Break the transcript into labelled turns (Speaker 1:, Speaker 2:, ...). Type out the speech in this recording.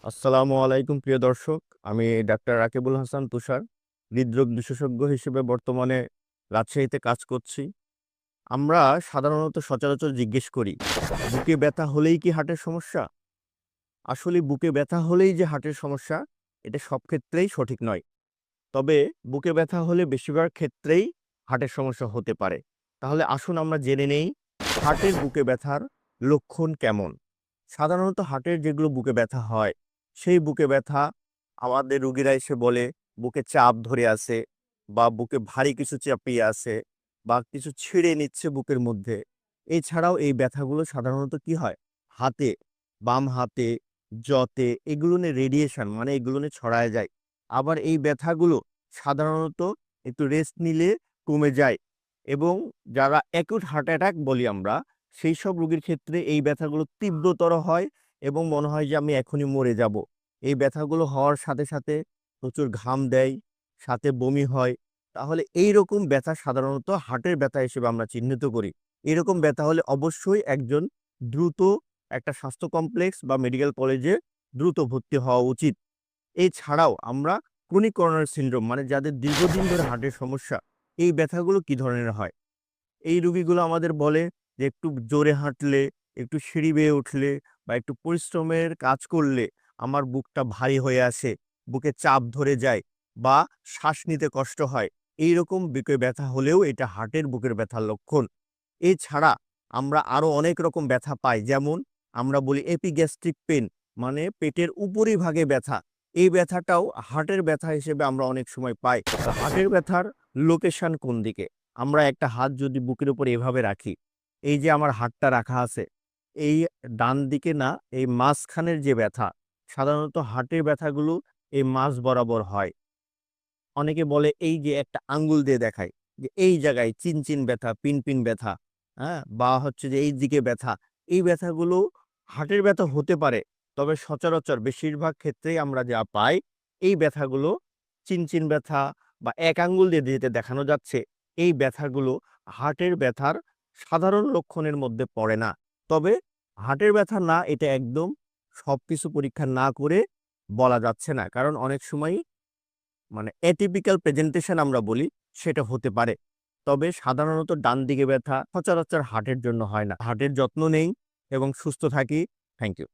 Speaker 1: আসসালামু আলাইকুম প্রিয় দর্শক। আমি ডাক্তার রাকিবুল হাসান তুষার, হৃদরোগ বিশেষজ্ঞ হিসেবে বর্তমানে রাজশাহীতে কাজ করছি। আমরা সাধারণত সচরাচর জিজ্ঞেস করি, বুকে ব্যথা হলেই কি হার্টের সমস্যা? আসলে বুকে ব্যথা হলেই যে হার্টের সমস্যা, এটা সব ক্ষেত্রেই সঠিক নয়। তবে বুকে ব্যথা হলে বেশিরভাগ ক্ষেত্রেই হার্টের সমস্যা হতে পারে। তাহলে আসুন আমরা জেনে নেই হার্টের বুকে ব্যথার লক্ষণ কেমন। সাধারণত হার্টের যেগুলো বুকে ব্যথা হয়, সেই বুকে ব্যথা আমাদের রুগীরা এসে বলে বুকে চাপ ধরে আছে, বা বুকে ভারী কিছু চাপিয়ে আছে, বা কিছু ছিঁড়ে নিচ্ছে বুকের মধ্যে। এছাড়াও এই ব্যথাগুলো সাধারণত কি হয়, হাতে, বাম হাতে, যতে এগুলো নিয়ে রেডিয়েশন মানে এগুলো নিয়ে ছড়ায় যায়। আবার এই ব্যথাগুলো সাধারণত একটু রেস্ট নিলে কমে যায়, এবং যারা অ্যাকুট হার্ট অ্যাটাক বলি আমরা, সেই সব রোগীর ক্ষেত্রে এই ব্যথাগুলো তীব্রতর হয় এবং মনে হয় যে আমি এখনই মরে যাব। এই ব্যথাগুলো হওয়ার সাথে সাথে প্রচুর ঘাম দেয়, সাথে বমি হয়। তাহলে এই রকম ব্যথা সাধারণত হার্টের ব্যথা হিসেবে আমরা চিহ্নিত করি। এরকম ব্যথা হলে অবশ্যই একজন দ্রুত একটা স্বাস্থ্য কমপ্লেক্স বা মেডিকেল কলেজে দ্রুত ভর্তি হওয়া উচিত। এছাড়াও আমরা ক্রনিক করোনারি সিনড্রোম মানে যাদের দীর্ঘদিন ধরে হার্টের সমস্যা, এই ব্যথাগুলো কি ধরনের হয়? এই রোগীগুলো আমাদের বলে যে একটু জোরে হাঁটলে, একটু সিঁড়ি বেয়ে উঠলে বা একটু পরিশ্রমের কাজ করলে আমার বুকটা ভারী হয়ে আসে, বুকে চাপ ধরে যায়, বা শ্বাস নিতে কষ্ট হয়। এইরকম বুকে ব্যথা হলেও এটা হার্টের বুকের ব্যথার লক্ষণ। এছাড়া আমরা আরো অনেক রকম ব্যথা পাই, যেমন আমরা বলি এপিগ্যাস্ট্রিক পেন, মানে পেটের উপরিভাগে ব্যথা। এই ব্যথাটাও হার্টের ব্যথা হিসেবে আমরা অনেক সময় পাই। তো হার্টের ব্যথার লোকেশন কোন দিকে? আমরা একটা হাত যদি বুকের উপর এভাবে রাখি, এই যে আমার হাতটা রাখা আছে, এই ডান দিকে না, এই মাঝখানের যে ব্যথা, সাধারণত হার্টের ব্যথাগুলো এই মাঝ বরাবর হয়। অনেকে বলে এই যে একটা আঙ্গুল দিয়ে দেখায় যে এই জায়গায় চিনচিন ব্যথা, পিনপিন ব্যথা, হ্যাঁ, বা হচ্ছে যে এই দিকে ব্যথা। এই ব্যথাগুলো হার্টের ব্যথা হতে পারে, তবে সচরাচর বেশিরভাগ ক্ষেত্রেই আমরা যা পাই, এই ব্যথাগুলো চিনচিন ব্যথা বা এক আঙ্গুল দিয়ে যেতে দেখানো যাচ্ছে, এই ব্যথাগুলো হার্টের ব্যথার সাধারণ লক্ষণের মধ্যে পড়ে না। তবে হার্টের ব্যথা না, এটা একদম সবকিছু পরীক্ষা না করে বলা যাচ্ছে না, কারণ অনেক সময় মানে অ্যাটিপিক্যাল প্রেজেন্টেশন আমরা বলি, সেটা হতে পারে। তবে সাধারণত ডান দিকে ব্যথা সচরাচর হার্টের জন্য হয় না। হার্টের যত্ন নেই এবং সুস্থ থাকি। Thank you.